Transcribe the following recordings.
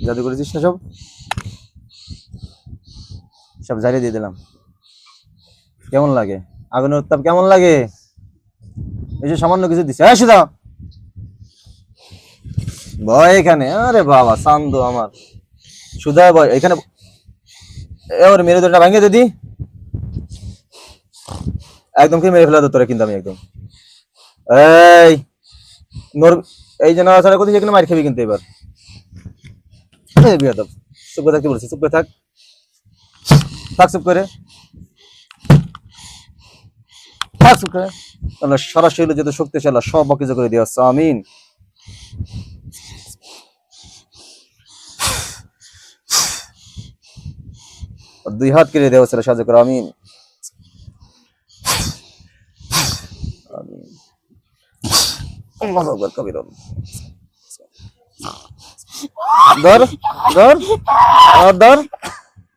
জাদু করেছিস না সব সব ঝাড়িয়ে দিয়ে দিলাম। কেমন লাগে আগুনের উত্তাপ কেমন লাগে? এই যে সামান্য কিছু দিচ্ছে হ্যাঁ সুদা ভয় এখানে। আরে বাবা চান্দু আমার সুদা ভয় এখানে। ওর মেরুদণ্ডটা ভাঙিয়ে দিদি একদম কি মেরে ফেলা তো তোরা কিন্তু আমি একদম এই নোর এই যে নাড়াচাড়া করতে যেখানে মার খাবি কিন্তু এবার বিয়াদব চুপ করে থাকতে বলছি চুপ করে থাক থাক চুপ করে থাক চুপ করে। আল্লাহ সারা শরীরে যত শক্তিশালী সব অকেজ করে দিয়ে আসছে আমিন। দুই হাত কেড়ে দেওয়া ছিল সাহায্য করো আমিন আমিন। আল্লাহু আকবার কবিরা ধর ধর আর ধর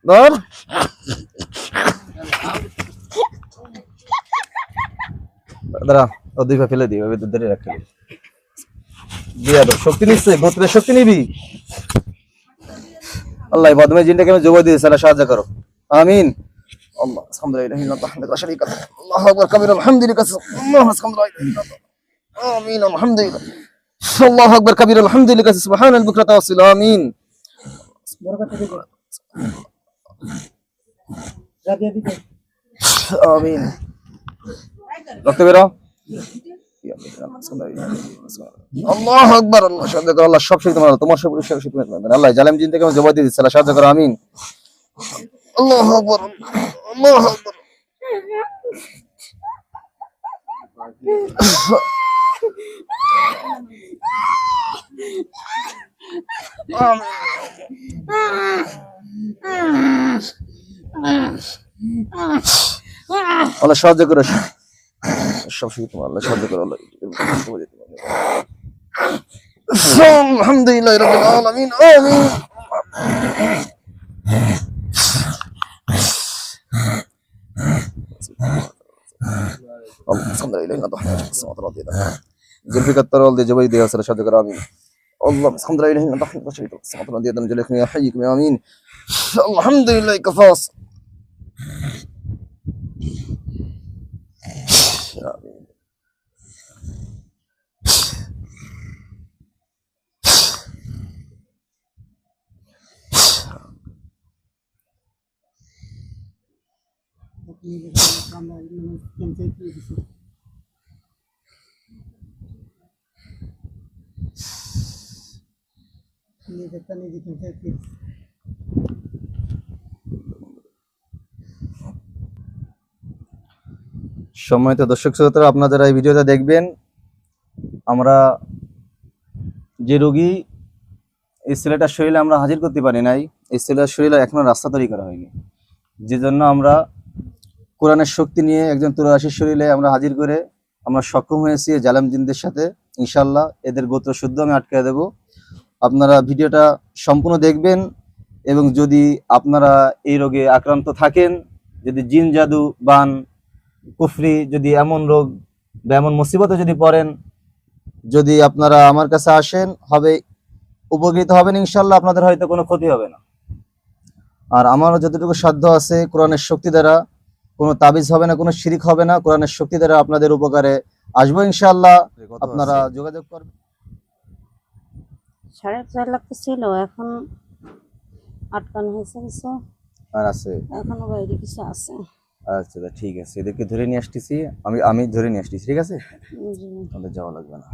ধর দাঁড়া ও দুই পা ফেলে দিই ওই ধরে রাখতে দিয়া দাও শক্তি নিচ্ছে গোত্রের শক্তি নিবি। আল্লাহ বদমে জিনটাকে আমি জবাই দিয়েছি আল্লাহ সাহায্য করো আমিন। আল্লাহ আলহামদুলিল্লাহ লা শারীকা লাহু আল্লাহু আকবার কবিরা আলহামদুলিল্লাহ আল্লাহু আলহামদুলিল্লাহ আমিন আলহামদুলিল্লাহ আল্লাহু আকবার কবিরা আলহামদুলিল্লাহ সুবহানাল বুকরাতা ওয়াসিল আমিন। আমিন রক্ত বেরো আল্লাহু আকবার আল্লাহ সাহায্য করো আল্লাহ সব শক্তি তোমার তোমার সব শক্তি তোমার আল্লাহ জালেম জিন থেকে আমি জবাই দিয়ে দিচ্ছি আল্লাহ সাহায্য করো আমিন। আল্লাহু আকবার আল্লাহু আকবার আল্লাহ সাহায্য করো সব শক্তি তোমার আল্লাহ সাহায্য করো আল্লাহ আলহামদুলিল্লাহ রাব্বিল আলামিন আমিন। जुल्फ़िकार तरल दे जबई दे असर शाद करा आमीन। अल्लाह अल्हम्दुलिल्लाह इन्ना दखल बशरी तो समातना दे दम जलख में हय्यक में आमीन। अल्हम्दुलिल्लाह कफास आमीन। সম্মানিত দর্শক শ্রোতারা আপনারা যারা এই ভিডিওটা দেখবেন আমরা যে রোগী এই ছেলেটার শরীরে আমরা হাজির করতে পারি নাই এই ছেলেটার শরীরে এখনো রাস্তা তৈরি করা হয়নি যে জন্য আমরা কোরআনের শক্তি নিয়ে একজন তুরাশির শরীরে আমরা হাজির করে আমরা সক্ষম হয়েছি জালেম জিনদের সাথে ইনশাআল্লাহ এদের গোত্র শুদ্ধ আমি আটকে দেব। আপনারা ভিডিওটা সম্পূর্ণ দেখবেন এবং যদি আপনারা এই রোগে আক্রান্ত থাকেন যদি জিন জাদু বান কুফরি যদি এমন রোগ বা এমন মুসিবতে যদি পড়েন যদি আপনারা আমার কাছে আসেন হবে উপকৃত হবেন ইনশাআল্লাহ আপনাদের হয়তো কোনো ক্ষতি হবে না। আর আমারও যতটুকু সাধ্য আছে কোরআনের শক্তি দ্বারা কোনো তাবিজ হবে না কোনো শিরিক হবে না কোরআনের শক্তি দ্বারা আপনাদের উপকারে আসবো ইনশাআল্লাহ। আপনারা যোগাযোগ করবেন। 4.5 লাখ ছিল এখন আটকানো হয়েছে কিছু আর আছে এখনো বাইরে কিছু আছে। আচ্ছা ঠিক আছে এদেরকে ধরে নিয়ে আসতেছি আমি ধরে নিয়ে আসতেছি ঠিক আছে তাহলে যাওয়া লাগবে না।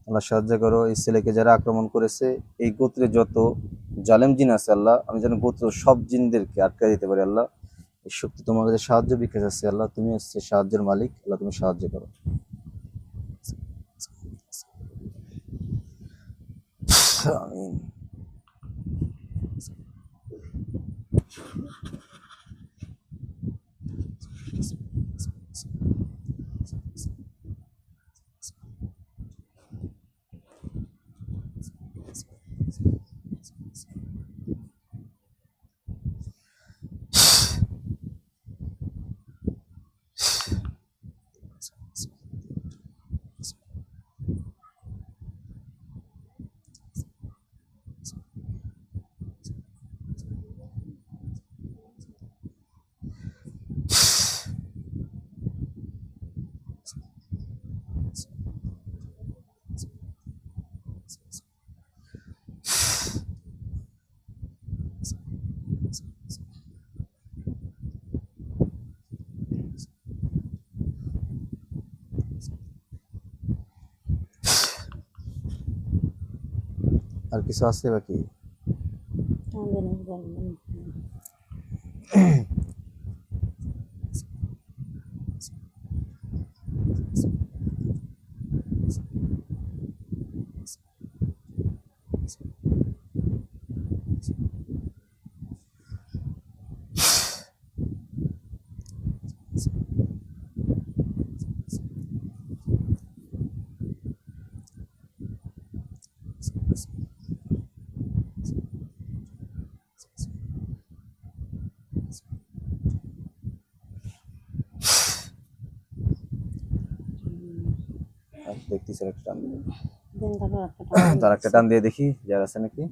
আল্লাহ সাহায্য করো এই ছেলেকে যারা আক্রমণ করেছে এই গোত্রে যত জালেম জিন আছে আল্লাহ আমি যেন গোত্র সব জিনদেরকে আটকে দিতে পারি আল্লাহ এই শক্তি তোমার কাছে সাহায্য বিকাশ আছে আল্লাহ তুমি হচ্ছে সাহায্যের মালিক আল্লাহ তুমি সাহায্য করো। আমিন। আর কিছু আছে বাকি? দেখতেছি একটা টান দিয়ে। তার একটা টান দিয়ে দেখি যার আছে নাকি।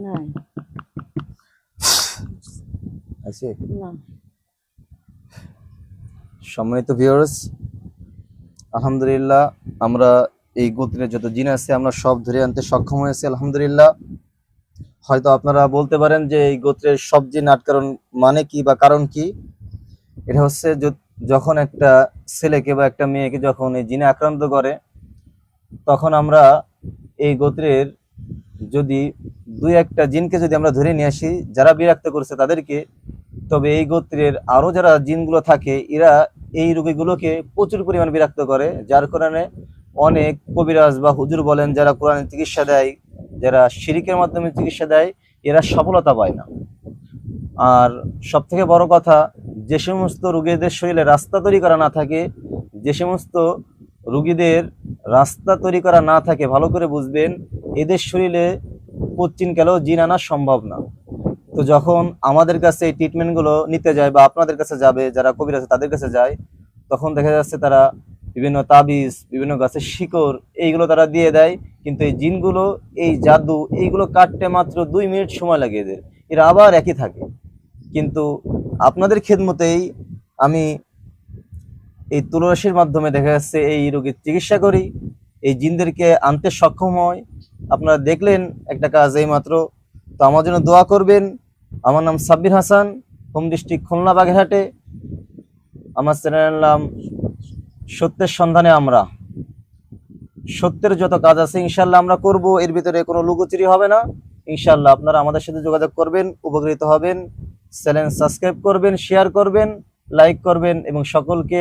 নাই আছে? না। সম্মানিত ভিউয়ার্স, আলহামদুলিল্লাহ আমরা এই গোত্রের যত জিন আছে আমরা সব ধরে আনতে সক্ষম হয়েছি আলহামদুলিল্লাহ। হয়তো আপনারা বলতে পারেন যে এই গোত্রের সব জিন আটকানোর মানে কি বা কারণ কি। এটা হচ্ছে যখন একটা ছেলেকে বা একটা মেয়েকে যখন এই জিনে আক্রান্ত করে, তখন আমরা এই গোত্রের যদি দুই একটা জিনকে যদি আমরা ধরে নিয়ে আসি যারা বিরক্ত করছে তাদেরকে, তবে এই গোত্রের আরো যারা জিনগুলো থাকে এরা এই রোগীগুলোকে প্রচুর পরিমাণ বিরক্ত করে, যার কারণে অনেক কবিরাজ বা হুজুর বলেন যারা কোরআনের চিকিৎসা দেয়, যারা শিরিকের মাধ্যমে চিকিৎসা দেয়, এরা সফলতা পায় না। আর সব থেকে বড় কথা, যে সমস্ত রোগীদের শরীরে রাস্তা তৈরি করা না থাকে, যে সমস্ত রোগীদের রাস্তা তৈরি করা না থাকে, ভালো করে বুঝবেন এদের শরীরে কোচ্চিন কালেও জিন আনা সম্ভব না। তো যখন আমাদের কাছে এই ট্রিটমেন্টগুলো নিতে যায় বা আপনাদের কাছে যাবে, যারা কবির আছে তাদের কাছে যায়, তখন দেখা যাচ্ছে তারা বিভিন্ন তাবিজ, বিভিন্ন গাছের শিকড় এইগুলো তারা দিয়ে দেয়, কিন্তু এই জিনগুলো, এই জাদু এইগুলো কাটতে মাত্র 2 মিনিট সময় লাগে এদের, এরা আবার একই থাকে। কিন্তু আপনাদের খেদমতেই আমি এই তুলসীর মাধ্যমে দেখা যাচ্ছে এই রোগীর চিকিৎসা করি, এই জিনদেরকে আনতে সক্ষম হয়। আপনারা দেখলেন একটা কাজ এই মাত্র। তো আমার জন্য দোয়া করবেন। আমার নাম সাব্বির হাসান, হোম ডিস্ট্রিক্ট খুলনা বাগেরহাটে। আমার চ্যানেলের নাম সত্যের সন্ধানে আমরা। সত্যের যত কাজ আছে ইনশাল্লাহ আমরা করব, এর ভিতরে কোনো লুকোচুরি হবে না ইনশাল্লাহ। আপনারা আমাদের সাথে যোগাযোগ করবেন, উপকৃত হবেন। চ্যানেল সাবস্ক্রাইব করবেন, শেয়ার করবেন, লাইক করবেন এবং সকলকে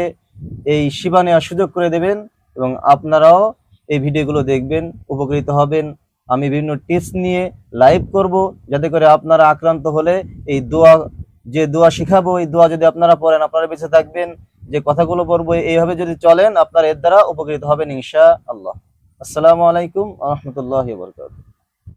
এই সেবা নেওয়ার সুযোগ করে দেবেন, এবং আপনারাও এই ভিডিওগুলো দেখবেন, উপকৃত হবেন। আমি বিভিন্ন টিপস নিয়ে লাইভ করব, যাতে করে আপনারা আক্রান্ত হলে এই দোয়া, যে দোয়া শিখাবো, এই দোয়া যদি আপনারা পড়েন আপনারা বেঁচে থাকবেন। যে কথাগুলো বলবো এইভাবে যদি চলেন আপনারা এর দ্বারা উপকৃত হবেন ইনশাআল্লাহ। আসসালামু আলাইকুম ওয়া রাহমাতুল্লাহি ওয়া বারাকাতুহু।